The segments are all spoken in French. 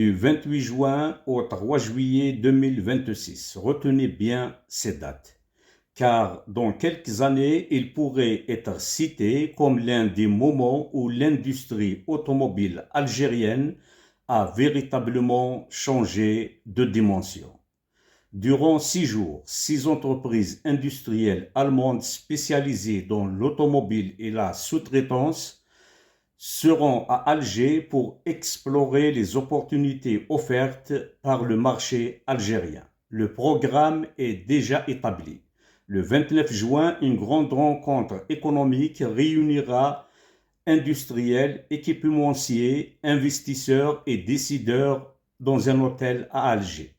Du 28 juin au 3 juillet 2026. Retenez bien ces dates, car dans quelques années, il pourrait être cité comme l'un des moments où l'industrie automobile algérienne a véritablement changé de dimension. Durant 6 jours, 6 entreprises industrielles allemandes spécialisées dans l'automobile et la sous-traitance seront à Alger pour explorer les opportunités offertes par le marché algérien. Le programme est déjà établi. Le 29 juin, une grande rencontre économique réunira industriels, équipementiers, investisseurs et décideurs dans un hôtel à Alger.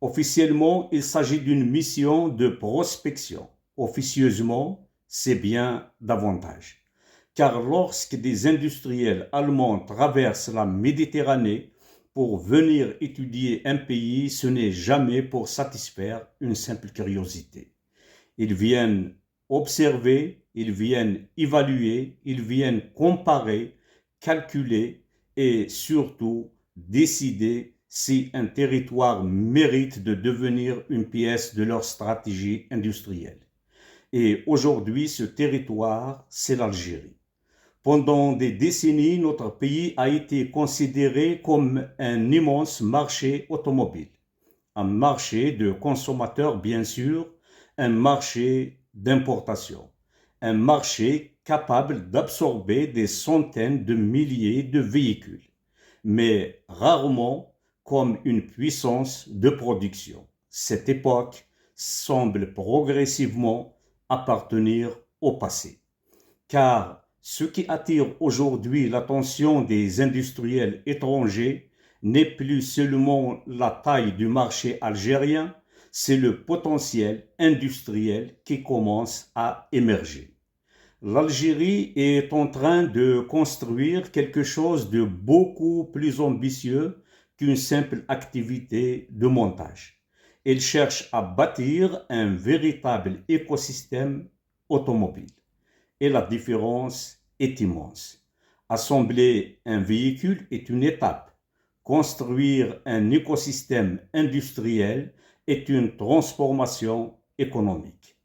Officiellement, il s'agit d'une mission de prospection. Officieusement, c'est bien davantage. Car lorsque des industriels allemands traversent la Méditerranée pour venir étudier un pays, ce n'est jamais pour satisfaire une simple curiosité. Ils viennent observer, ils viennent évaluer, ils viennent comparer, calculer et surtout décider si un territoire mérite de devenir une pièce de leur stratégie industrielle. Et aujourd'hui, ce territoire, c'est l'Algérie. Pendant des décennies, notre pays a été considéré comme un immense marché automobile. Un marché de consommateurs, bien sûr, un marché d'importation, un marché capable d'absorber des centaines de milliers de véhicules, mais rarement comme une puissance de production. Cette époque semble progressivement appartenir au passé, car ce qui attire aujourd'hui l'attention des industriels étrangers n'est plus seulement la taille du marché algérien, c'est le potentiel industriel qui commence à émerger. L'Algérie est en train de construire quelque chose de beaucoup plus ambitieux qu'une simple activité de montage. Elle cherche à bâtir un véritable écosystème automobile. Et la différence est immense. Assembler un véhicule est une étape. Construire un écosystème industriel est une transformation économique.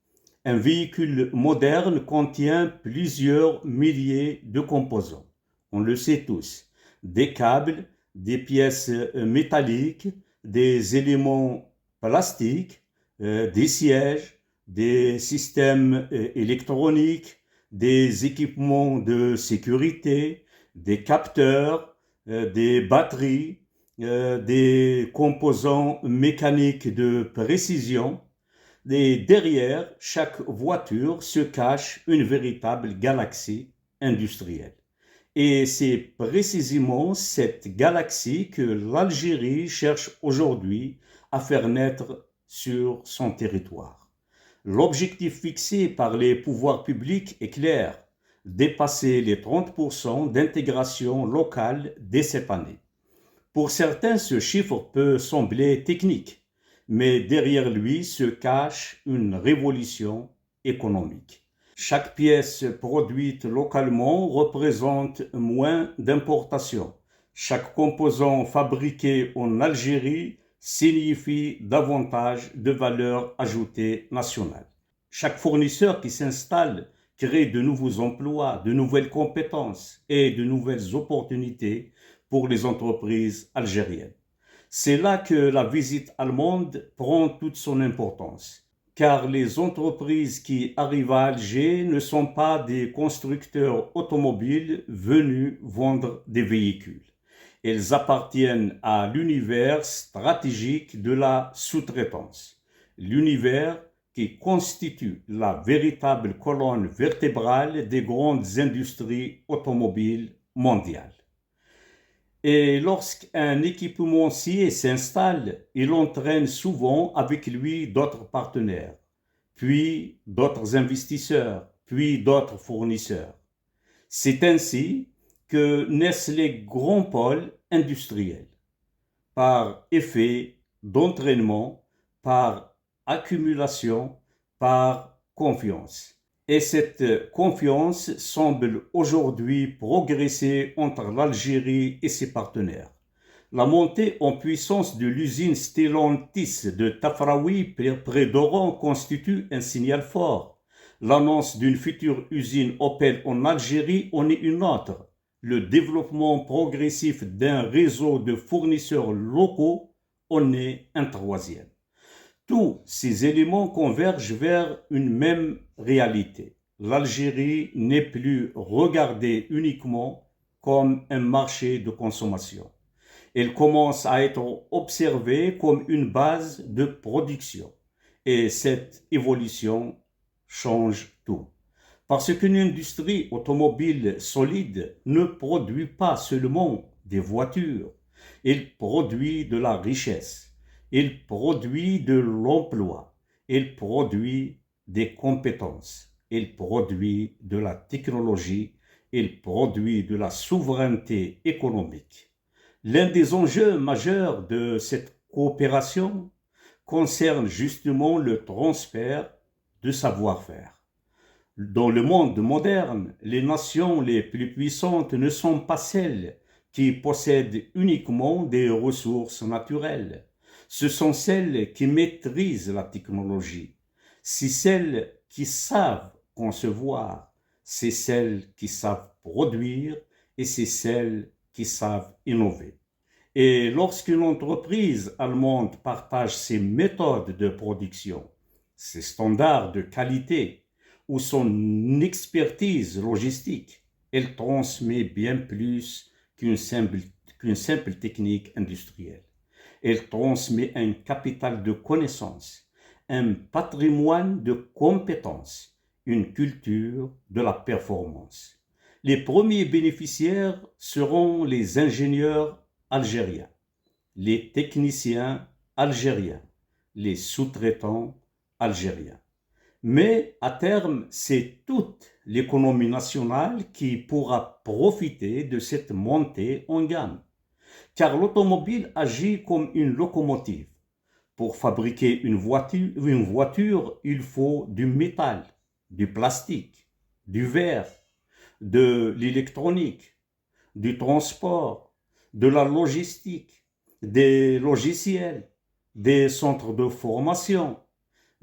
Un véhicule moderne contient plusieurs milliers de composants. On le sait tous. Des câbles, des pièces métalliques, des éléments plastiques, des sièges, des systèmes électroniques, des équipements de sécurité, des capteurs, des batteries, des composants mécaniques de précision. Et derrière chaque voiture se cache une véritable galaxie industrielle. Et c'est précisément cette galaxie que l'Algérie cherche aujourd'hui à faire naître sur son territoire. L'objectif fixé par les pouvoirs publics est clair, dépasser les 30% d'intégration locale dès cette année. Pour certains, ce chiffre peut sembler technique, mais derrière lui se cache une révolution économique. Chaque pièce produite localement représente moins d'importation. Chaque composant fabriqué en Algérie signifie davantage de valeur ajoutée nationale. Chaque fournisseur qui s'installe crée de nouveaux emplois, de nouvelles compétences et de nouvelles opportunités pour les entreprises algériennes. C'est là que la visite allemande prend toute son importance, car les entreprises qui arrivent à Alger ne sont pas des constructeurs automobiles venus vendre des véhicules. Elles appartiennent à l'univers stratégique de la sous-traitance, l'univers qui constitue la véritable colonne vertébrale des grandes industries automobiles mondiales. Et lorsqu'un équipementier s'installe, il entraîne souvent avec lui d'autres partenaires, puis d'autres investisseurs, puis d'autres fournisseurs. C'est ainsi que naissent les grands pôles industriels, par effet d'entraînement, par accumulation, par confiance. Et cette confiance semble aujourd'hui progresser entre l'Algérie et ses partenaires. La montée en puissance de l'usine Stellantis de Tafraoui près d'Oran constitue un signal fort. L'annonce d'une future usine Opel en Algérie en est une autre. Le développement progressif d'un réseau de fournisseurs locaux en est un troisième. Tous ces éléments convergent vers une même réalité. L'Algérie n'est plus regardée uniquement comme un marché de consommation. Elle commence à être observée comme une base de production. Et cette évolution change tout. Parce qu'une industrie automobile solide ne produit pas seulement des voitures, elle produit de la richesse, elle produit de l'emploi, elle produit des compétences, elle produit de la technologie, elle produit de la souveraineté économique. L'un des enjeux majeurs de cette coopération concerne justement le transfert de savoir-faire. Dans le monde moderne, les nations les plus puissantes ne sont pas celles qui possèdent uniquement des ressources naturelles. Ce sont celles qui maîtrisent la technologie. C'est celles qui savent concevoir. C'est celles qui savent produire et c'est celles qui savent innover. Et lorsqu'une entreprise allemande partage ses méthodes de production, ses standards de qualité ou son expertise logistique, elle transmet bien plus qu'une simple technique industrielle. Elle transmet un capital de connaissances, un patrimoine de compétences, une culture de la performance. Les premiers bénéficiaires seront les ingénieurs algériens, les techniciens algériens, les sous-traitants algériens. Mais à terme, c'est toute l'économie nationale qui pourra profiter de cette montée en gamme. Car l'automobile agit comme une locomotive. Pour fabriquer une voiture, il faut du métal, du plastique, du verre, de l'électronique, du transport, de la logistique, des logiciels, des centres de formation,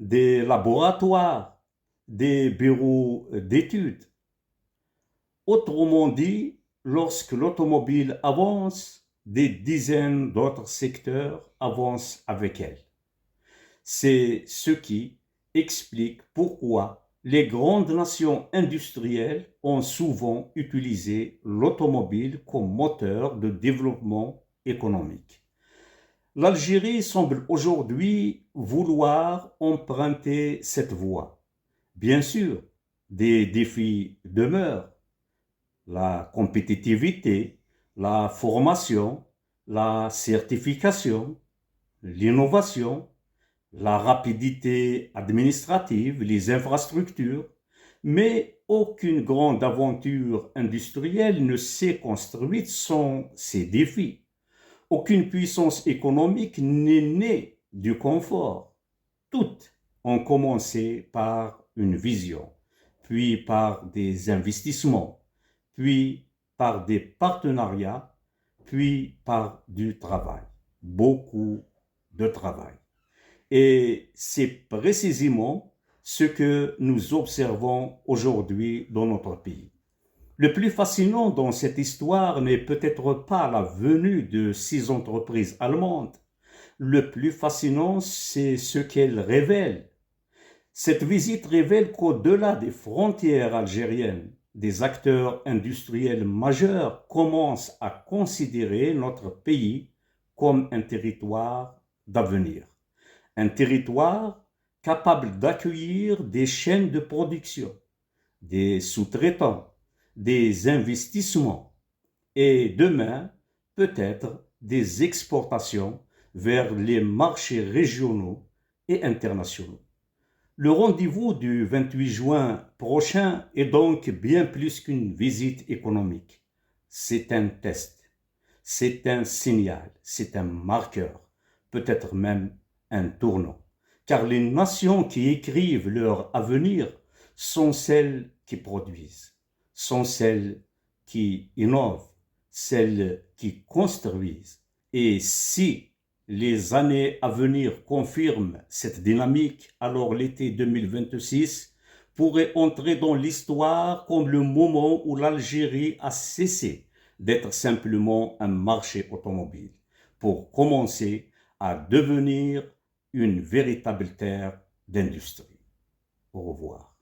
des laboratoires, des bureaux d'études. Autrement dit, lorsque l'automobile avance, des dizaines d'autres secteurs avancent avec elle. C'est ce qui explique pourquoi les grandes nations industrielles ont souvent utilisé l'automobile comme moteur de développement économique. L'Algérie semble aujourd'hui vouloir emprunter cette voie. Bien sûr, des défis demeurent. La compétitivité, la formation, la certification, l'innovation, la rapidité administrative, les infrastructures, mais aucune grande aventure industrielle ne s'est construite sans ces défis. Aucune puissance économique n'est née du confort. Toutes ont commencé par une vision, puis par des investissements, puis par des partenariats, puis par du travail. Beaucoup de travail. Et c'est précisément ce que nous observons aujourd'hui dans notre pays. Le plus fascinant dans cette histoire n'est peut-être pas la venue de 6 entreprises allemandes. Le plus fascinant, c'est ce qu'elle révèle. Cette visite révèle qu'au-delà des frontières algériennes, des acteurs industriels majeurs commencent à considérer notre pays comme un territoire d'avenir. Un territoire capable d'accueillir des chaînes de production, des sous-traitants, des investissements et demain, peut-être, des exportations vers les marchés régionaux et internationaux. Le rendez-vous du 28 juin prochain est donc bien plus qu'une visite économique. C'est un test, c'est un signal, c'est un marqueur, peut-être même un tournant. Car les nations qui écrivent leur avenir sont celles qui produisent, sont celles qui innovent, celles qui construisent Et si les années à venir confirment cette dynamique, alors l'été 2026 pourrait entrer dans l'histoire comme le moment où l'Algérie a cessé d'être simplement un marché automobile pour commencer à devenir une véritable terre d'industrie. Au revoir.